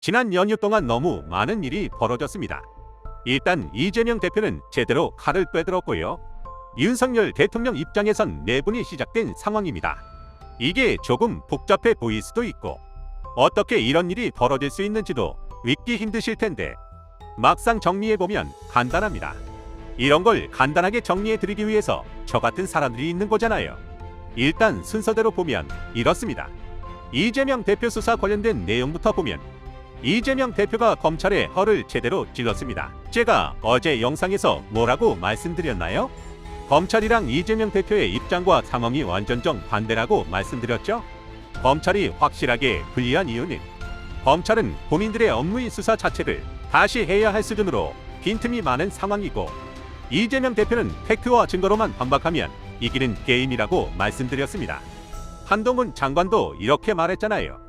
지난 연휴 동안 너무 많은 일이 벌어졌습니다. 일단 이재명 대표는 제대로 칼을 빼들었고요. 윤석열 대통령 입장에선 내분이 시작된 상황입니다. 이게 조금 복잡해 보일 수도 있고 어떻게 이런 일이 벌어질 수 있는지도 믿기 힘드실 텐데 막상 정리해보면 간단합니다. 이런 걸 간단하게 정리해드리기 위해서 저 같은 사람들이 있는 거잖아요. 일단 순서대로 보면 이렇습니다. 이재명 대표 수사 관련된 내용부터 보면 이재명 대표가 검찰에 허를 제대로 찔렀습니다. 제가 어제 영상에서 뭐라고 말씀드렸나요? 검찰이랑 이재명 대표의 입장과 상황이 완전 정반대라고 말씀드렸죠? 검찰이 확실하게 불리한 이유는 검찰은 본인들의 업무인 수사 자체를 다시 해야 할 수준으로 빈틈이 많은 상황이고 이재명 대표는 팩트와 증거로만 반박하면 이기는 게임이라고 말씀드렸습니다. 한동훈 장관도 이렇게 말했잖아요.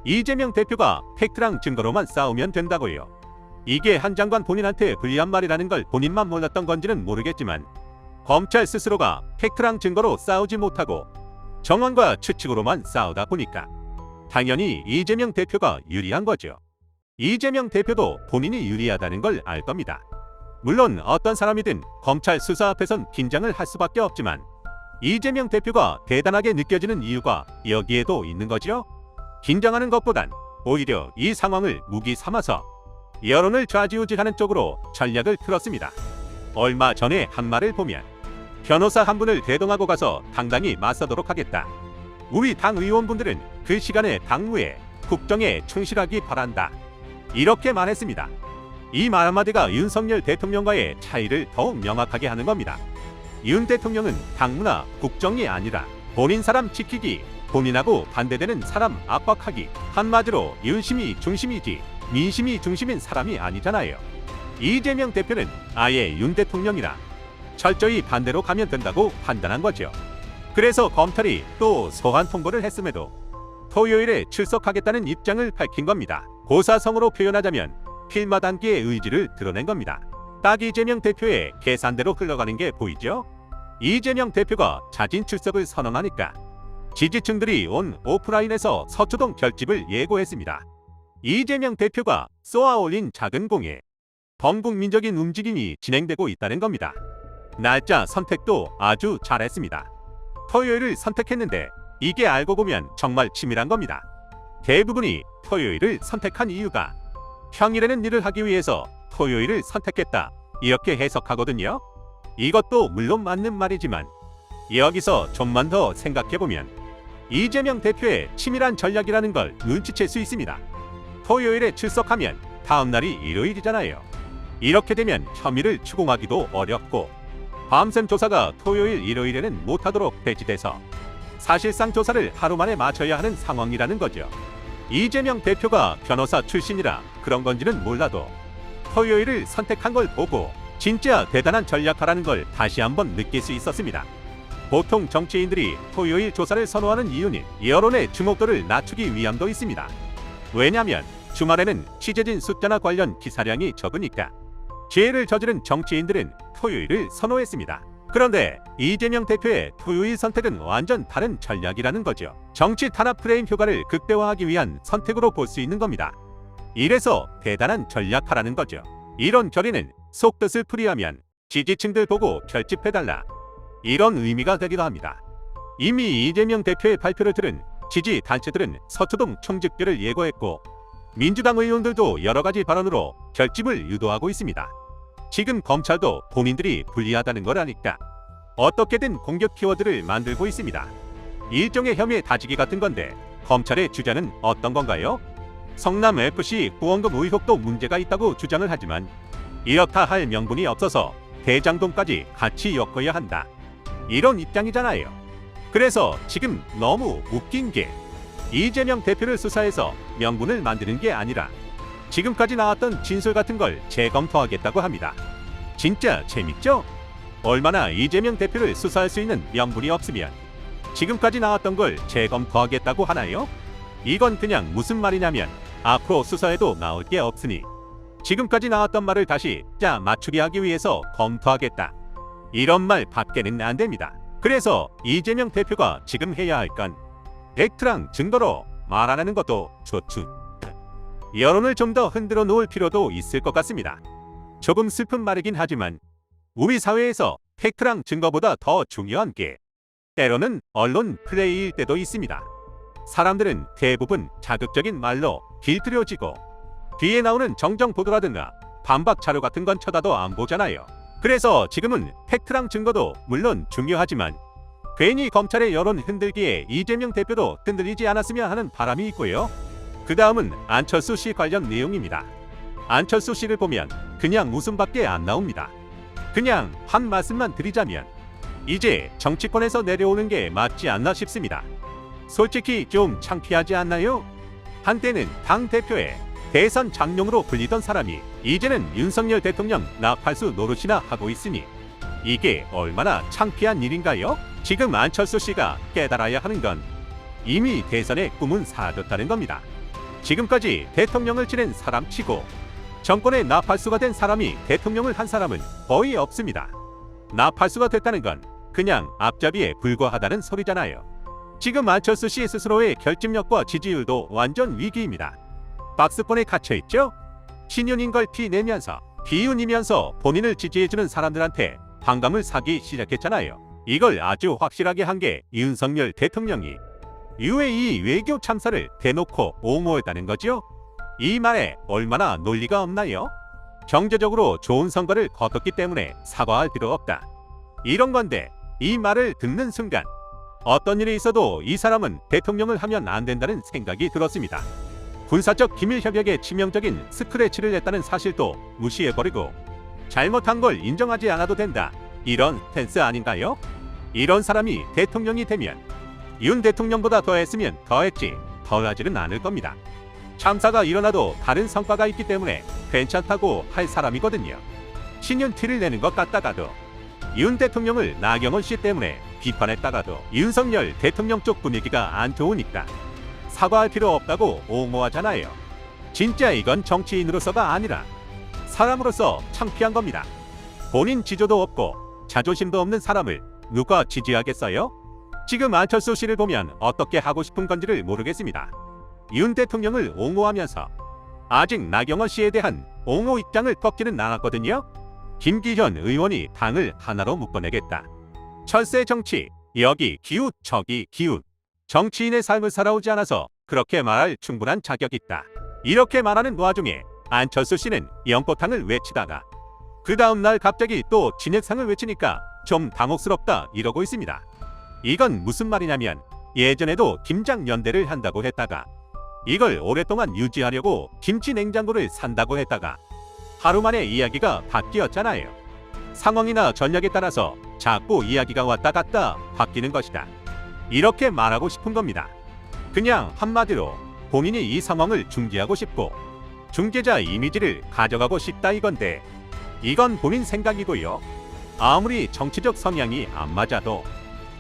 이재명 대표가 팩트랑 증거로만 싸우면 된다고요. 이게 한 장관 본인한테 불리한 말이라는 걸 본인만 몰랐던 건지는 모르겠지만 검찰 스스로가 팩트랑 증거로 싸우지 못하고 정황과 추측으로만 싸우다 보니까 당연히 이재명 대표가 유리한 거죠. 이재명 대표도 본인이 유리하다는 걸 알 겁니다. 물론 어떤 사람이든 검찰 수사 앞에선 긴장을 할 수밖에 없지만 이재명 대표가 대단하게 느껴지는 이유가 여기에도 있는 거죠. 긴장하는 것보단 오히려 이 상황을 무기 삼아서 여론을 좌지우지하는 쪽으로 전략을 틀었습니다. 얼마 전에 한 말을 보면 변호사 한 분을 대동하고 가서 당당히 맞서도록 하겠다. 우리 당 의원분들은 그 시간에 당무에 국정에 충실하기 바란다. 이렇게 말했습니다. 이 말 한마디가 윤석열 대통령과의 차이를 더욱 명확하게 하는 겁니다. 윤 대통령은 당무나 국정이 아니라 본인 사람 지키기, 본인하고 반대되는 사람 압박하기, 한마디로 윤심이 중심이지 민심이 중심인 사람이 아니잖아요. 이재명 대표는 아예 윤 대통령이랑 철저히 반대로 가면 된다고 판단한 거죠. 그래서 검찰이 또 소환 통보를 했음에도 토요일에 출석하겠다는 입장을 밝힌 겁니다. 고사성어로 표현하자면 필마단기의 의지를 드러낸 겁니다. 딱 이재명 대표의 계산대로 흘러가는 게 보이죠? 이재명 대표가 자진 출석을 선언하니까 지지층들이 온 오프라인에서 서초동 결집을 예고했습니다. 이재명 대표가 쏘아올린 작은 공에 범국민적인 움직임이 진행되고 있다는 겁니다. 날짜 선택도 아주 잘했습니다. 토요일을 선택했는데 이게 알고 보면 정말 치밀한 겁니다. 대부분이 토요일을 선택한 이유가 평일에는 일을 하기 위해서 토요일을 선택했다 이렇게 해석하거든요. 이것도 물론 맞는 말이지만 여기서 좀만 더 생각해보면 이재명 대표의 치밀한 전략이라는 걸 눈치챌 수 있습니다. 토요일에 출석하면 다음날이 일요일이잖아요. 이렇게 되면 혐의를 추궁하기도 어렵고 밤샘 조사가 토요일 일요일에는 못하도록 배치돼서 사실상 조사를 하루 만에 마쳐야 하는 상황이라는 거죠. 이재명 대표가 변호사 출신이라 그런 건지는 몰라도 토요일을 선택한 걸 보고 진짜 대단한 전략가라는 걸 다시 한번 느낄 수 있었습니다. 보통 정치인들이 토요일 조사를 선호하는 이유는 여론의 주목도를 낮추기 위함도 있습니다. 왜냐하면 주말에는 취재진 숫자나 관련 기사량이 적으니까. 죄를 저지른 정치인들은 토요일을 선호했습니다. 그런데 이재명 대표의 토요일 선택은 완전 다른 전략이라는 거죠. 정치 탄압 프레임 효과를 극대화하기 위한 선택으로 볼 수 있는 겁니다. 이래서 대단한 전략가라는 거죠. 이런 결의는 속뜻을 풀이하면 지지층들 보고 결집해달라 이런 의미가 되기도 합니다. 이미 이재명 대표의 발표를 들은 지지 단체들은 서초동 총집결을 예고했고 민주당 의원들도 여러 가지 발언으로 결집을 유도하고 있습니다. 지금 검찰도 본인들이 불리하다는 걸 아니까 어떻게든 공격 키워드를 만들고 있습니다. 일종의 혐의 다지기 같은 건데 검찰의 주장은 어떤 건가요? 성남FC 후원금 의혹도 문제가 있다고 주장을 하지만 이렇다 할 명분이 없어서 대장동까지 같이 엮어야 한다. 이런 입장이잖아요. 그래서 지금 너무 웃긴 게 이재명 대표를 수사해서 명분을 만드는 게 아니라 지금까지 나왔던 진술 같은 걸 재검토하겠다고 합니다. 진짜 재밌죠? 얼마나 이재명 대표를 수사할 수 있는 명분이 없으면 지금까지 나왔던 걸 재검토하겠다고 하나요? 이건 그냥 무슨 말이냐면 앞으로 수사에도 나올 게 없으니 지금까지 나왔던 말을 다시 짜 맞추기 하기 위해서 검토하겠다. 이런 말 밖에는 안 됩니다. 그래서 이재명 대표가 지금 해야 할 건 팩트랑 증거로 말 안 하는 것도 좋죠. 여론을 좀 더 흔들어 놓을 필요도 있을 것 같습니다. 조금 슬픈 말이긴 하지만 우리 사회에서 팩트랑 증거보다 더 중요한 게 때로는 언론 플레이일 때도 있습니다. 사람들은 대부분 자극적인 말로 길들여지고 뒤에 나오는 정정 보도라든가 반박 자료 같은 건 쳐다도 안 보잖아요. 그래서 지금은 팩트랑 증거도 물론 중요하지만 괜히 검찰의 여론 흔들기에 이재명 대표도 흔들리지 않았으면 하는 바람이 있고요. 그 다음은 안철수 씨 관련 내용입니다. 안철수 씨를 보면 그냥 웃음밖에 안 나옵니다. 그냥 한 말씀만 드리자면 이제 정치권에서 내려오는 게 맞지 않나 싶습니다. 솔직히 좀 창피하지 않나요? 한때는 당대표의 대선 장룡으로 불리던 사람이 이제는 윤석열 대통령 나팔수 노릇이나 하고 있으니 이게 얼마나 창피한 일인가요? 지금 안철수 씨가 깨달아야 하는 건 이미 대선의 꿈은 사라졌다는 겁니다. 지금까지 대통령을 지낸 사람치고 정권의 나팔수가 된 사람이 대통령을 한 사람은 거의 없습니다. 나팔수가 됐다는 건 그냥 앞잡이에 불과하다는 소리잖아요. 지금 안철수 씨 스스로의 결집력과 지지율도 완전 위기입니다. 박스권에 갇혀있죠? 신윤인 걸 피내면서 비윤이면서 본인을 지지해주는 사람들한테 반감을 사기 시작했잖아요. 이걸 아주 확실하게 한 게 윤석열 대통령이 UAE 외교 참사를 대놓고 옹호했다는 거죠. 이 말에 얼마나 논리가 없나요? 경제적으로 좋은 성과를 거뒀기 때문에 사과할 필요 없다. 이런 건데 이 말을 듣는 순간 어떤 일이 있어도 이 사람은 대통령을 하면 안 된다는 생각이 들었습니다. 군사적 기밀 협약에 치명적인 스크래치를 냈다는 사실도 무시해버리고 잘못한 걸 인정하지 않아도 된다. 이런 스탠스 아닌가요? 이런 사람이 대통령이 되면 윤 대통령보다 더 했으면 더 했지 덜 하지는 않을 겁니다. 참사가 일어나도 다른 성과가 있기 때문에 괜찮다고 할 사람이거든요. 신년 티를 내는 것 같다가도 윤 대통령을 나경원 씨 때문에 비판했다가도 윤석열 대통령 쪽 분위기가 안 좋으니까 사과할 필요 없다고 옹호하잖아요. 진짜 이건 정치인으로서가 아니라 사람으로서 창피한 겁니다. 본인 지조도 없고 자존심도 없는 사람을 누가 지지하겠어요? 지금 안철수 씨를 보면 어떻게 하고 싶은 건지를 모르겠습니다. 윤 대통령을 옹호하면서 아직 나경원 씨에 대한 옹호 입장을 꺾지는 않았거든요. 김기현 의원이 당을 하나로 묶어내겠다. 철새 정치, 여기 기웃 저기 기웃. 정치인의 삶을 살아오지 않아서 그렇게 말할 충분한 자격이 있다. 이렇게 말하는 와중에 안철수 씨는 연포탕을 외치다가 그 다음 날 갑자기 또 진액상을 외치니까 좀 당혹스럽다 이러고 있습니다. 이건 무슨 말이냐면 예전에도 김장연대를 한다고 했다가 이걸 오랫동안 유지하려고 김치 냉장고를 산다고 했다가 하루 만에 이야기가 바뀌었잖아요. 상황이나 전략에 따라서 자꾸 이야기가 왔다 갔다 바뀌는 것이다. 이렇게 말하고 싶은 겁니다. 그냥 한마디로 본인이 이 상황을 중재하고 싶고 중재자 이미지를 가져가고 싶다 이건데 이건 본인 생각이고요. 아무리 정치적 성향이 안 맞아도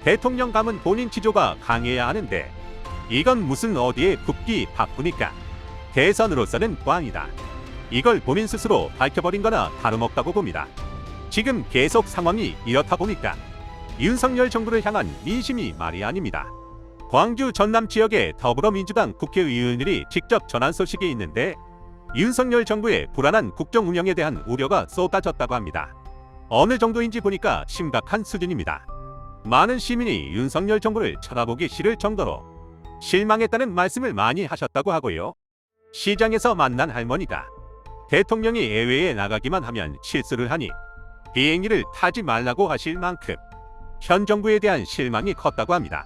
대통령 감은 본인 지조가 강해야 하는데 이건 무슨 어디에 붙기 바쁘니까 대선으로서는 꽝이다. 이걸 본인 스스로 밝혀버린 거나 다름없다고 봅니다. 지금 계속 상황이 이렇다 보니까 윤석열 정부를 향한 민심이 말이 아닙니다. 광주 전남 지역의 더불어민주당 국회의원들이 직접 전한 소식이 있는데 윤석열 정부의 불안한 국정 운영에 대한 우려가 쏟아졌다고 합니다. 어느 정도인지 보니까 심각한 수준입니다. 많은 시민이 윤석열 정부를 쳐다보기 싫을 정도로 실망했다는 말씀을 많이 하셨다고 하고요. 시장에서 만난 할머니가 대통령이 해외에 나가기만 하면 실수를 하니 비행기를 타지 말라고 하실 만큼 현 정부에 대한 실망이 컸다고 합니다.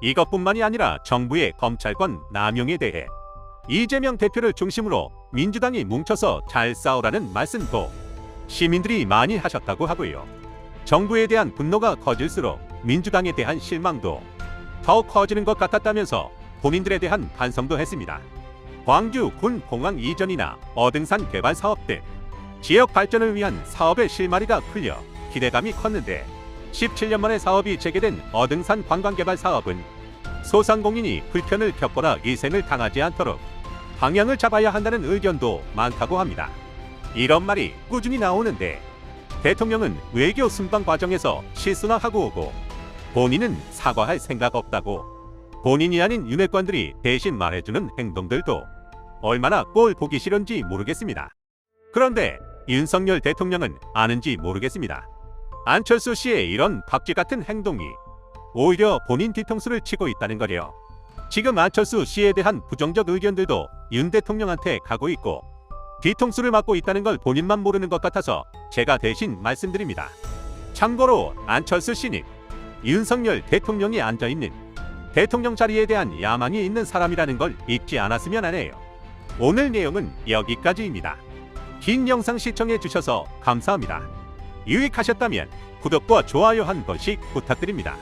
이것뿐만이 아니라 정부의 검찰권 남용에 대해 이재명 대표를 중심으로 민주당이 뭉쳐서 잘 싸우라는 말씀도 시민들이 많이 하셨다고 하고요. 정부에 대한 분노가 커질수록 민주당에 대한 실망도 더 커지는 것 같았다면서 본인들에 대한 반성도 했습니다. 광주 군 공항 이전이나 어등산 개발 사업 등 지역 발전을 위한 사업의 실마리가 풀려 기대감이 컸는데 17년 만에 사업이 재개된 어등산 관광개발 사업은 소상공인이 불편을 겪거나 희생을 당하지 않도록 방향을 잡아야 한다는 의견도 많다고 합니다. 이런 말이 꾸준히 나오는데 대통령은 외교 순방 과정에서 실수나 하고 오고 본인은 사과할 생각 없다고 본인이 아닌 윤핵관들이 대신 말해주는 행동들도 얼마나 꼴 보기 싫은지 모르겠습니다. 그런데 윤석열 대통령은 아는지 모르겠습니다. 안철수 씨의 이런 박쥐 같은 행동이 오히려 본인 뒤통수를 치고 있다는 거래요. 지금 안철수 씨에 대한 부정적 의견들도 윤 대통령한테 가고 있고 뒤통수를 맞고 있다는 걸 본인만 모르는 것 같아서 제가 대신 말씀드립니다. 참고로 안철수 씨는 윤석열 대통령이 앉아있는 대통령 자리에 대한 야망이 있는 사람이라는 걸 잊지 않았으면 하네요. 오늘 내용은 여기까지입니다. 긴 영상 시청해 주셔서 감사합니다. 유익하셨다면 구독과 좋아요 한 번씩 부탁드립니다.